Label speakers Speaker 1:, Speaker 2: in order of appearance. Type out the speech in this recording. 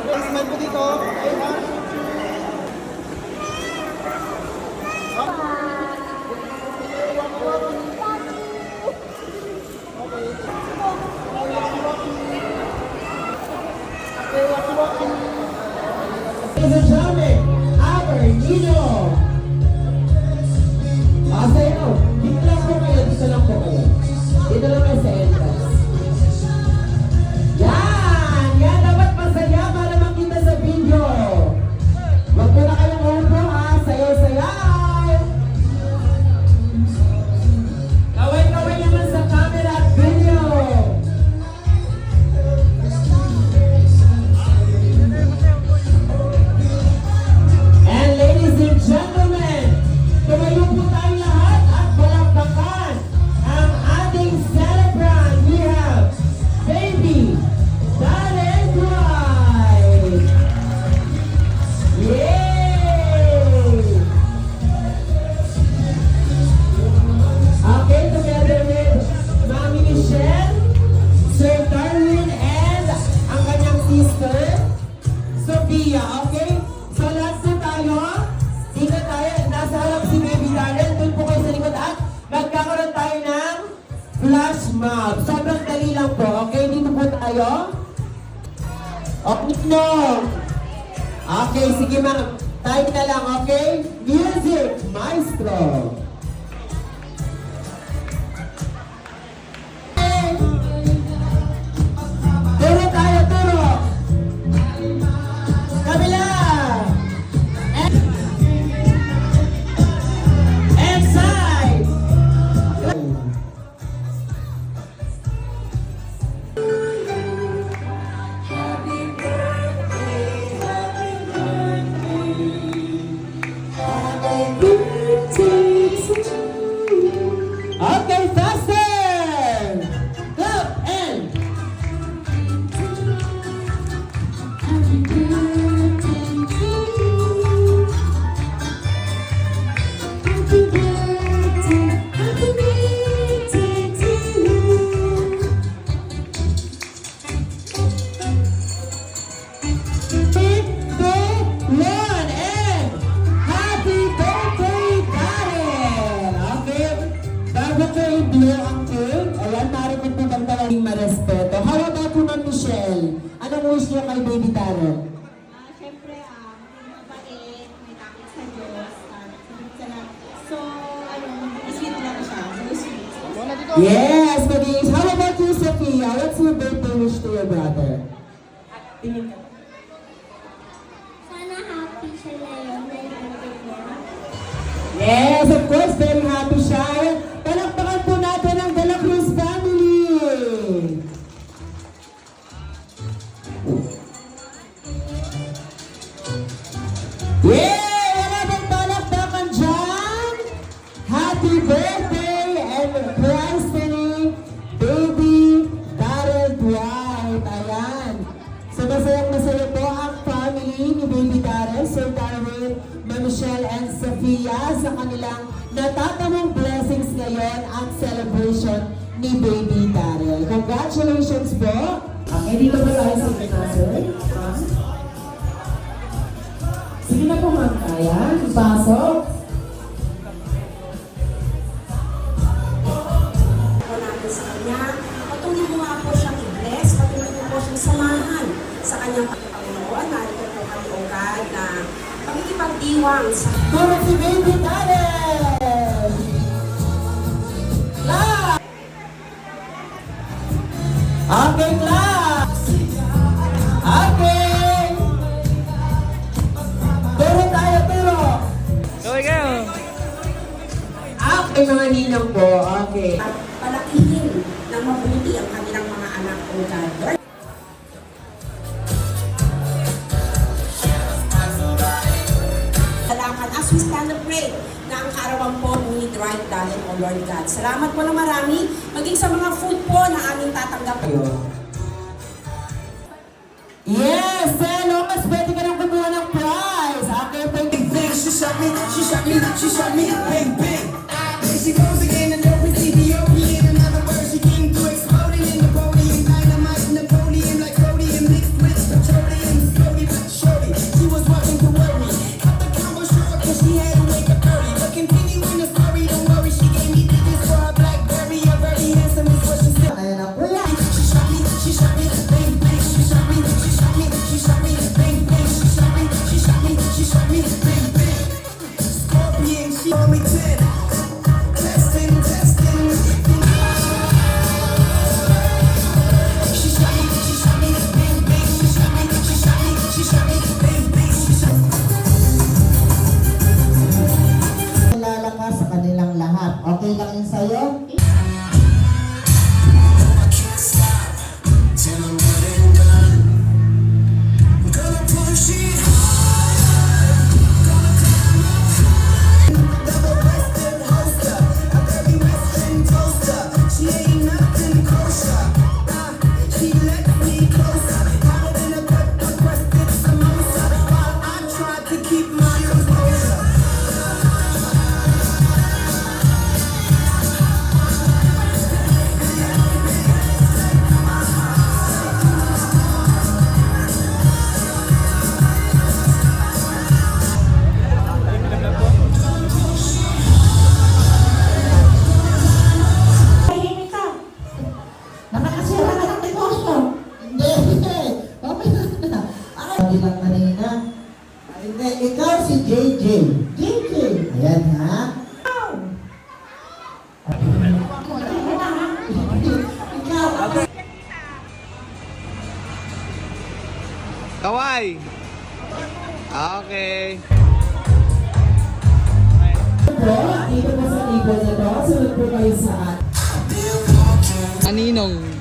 Speaker 1: Okay, smile po dito. Okay, ha?
Speaker 2: Ladies and gentlemen, our Nino! Sa'yo, dito lang po kayo, dito lang po kayo. Dito lang kayo sa entrance. Yan! Yan, dapat masaya para makita sa video. Huwag ko na kayong upo ha, sayaw-sayaw! Kaway-kaway naman sa camera at video. And ladies and gentlemen, tumayo po tayo lahat at palakpakan ang ating celebrant. We have Baby Darren Dwight. Yay! Okay, together with Mami Michelle, Sir Darwin, and ang kanyang sister, Sophia. Okay? So lahat po tayo, dito tayo, nasa harap si Baby Darren, doon po kayo sa likod at magkakaroon tayo ng flash mob. Sobrang dali lang po, okay? Dito po tayo. Okay, no. Okay, sige ma'am. Tayo na lang, okay? Music, maestro. Turo tayo, turo. Kabila. Inside. Okay, faster. Clap and marespeto. How about you, Ma'am Michelle? Anong wish niyo kay Baby Darren?
Speaker 3: Siyempre, mabait, may takot sa Diyos, sagot sa lahat. So, sweet lang siya. So, sweet.
Speaker 2: Yes, Madis. How about you, Sophia? What's your birthday wish to your brother?
Speaker 3: Sana happy siya ngayon na birthday niya.
Speaker 2: Yes, of course, very happy siya. Palakpakan po natin ang De La Cruz family. Yeah! Wala bang palakpakan dyan? Happy birthday and Christine, Baby Darren Dwight. Ayan. So masayang-masaya po ang family ni Baby Darren, Sir Darwin, Ma'am Michelle, and Sophia sa kanilang natatamang blessings ngayon ang celebration ni Baby Darren. Congratulations po! Okay, dito ba tayo sa sir? Sige na po, ma'am. Ayan, pasok.
Speaker 4: Po natin sa kanya. Patuloy mo nga po siyang i-bless, patuloy mo po siyang samahan sa kanyang Panginoon. Narito po kami ugad na pagkikipagdiwang sa
Speaker 2: Turo si Baby Darren! Clap! Okay, clap! Okay! Turo tayo, turo! Okay, mga ninang po. Okay.
Speaker 4: at palakihin ng mabuti ang kanilang mga anak o God. Salamat as we stand and pray na ang kaarawan po ni Dwight Darren o Lord God. Salamat po na marami, maging sa mga food po na aming tatanggap.
Speaker 2: Yes, hello! Mas pwede ka nang kumuha ng prize. Okay, thank you.
Speaker 1: She shot me, she shot me, she shot me, bang, bang. There she goes again, and no Ethiopian. In other words, she
Speaker 2: JJ. JJ. Ayan ha.
Speaker 5: Kaway! Okay.
Speaker 2: Po, dito po sa table na to, sunod po kayo sa
Speaker 5: Aninong?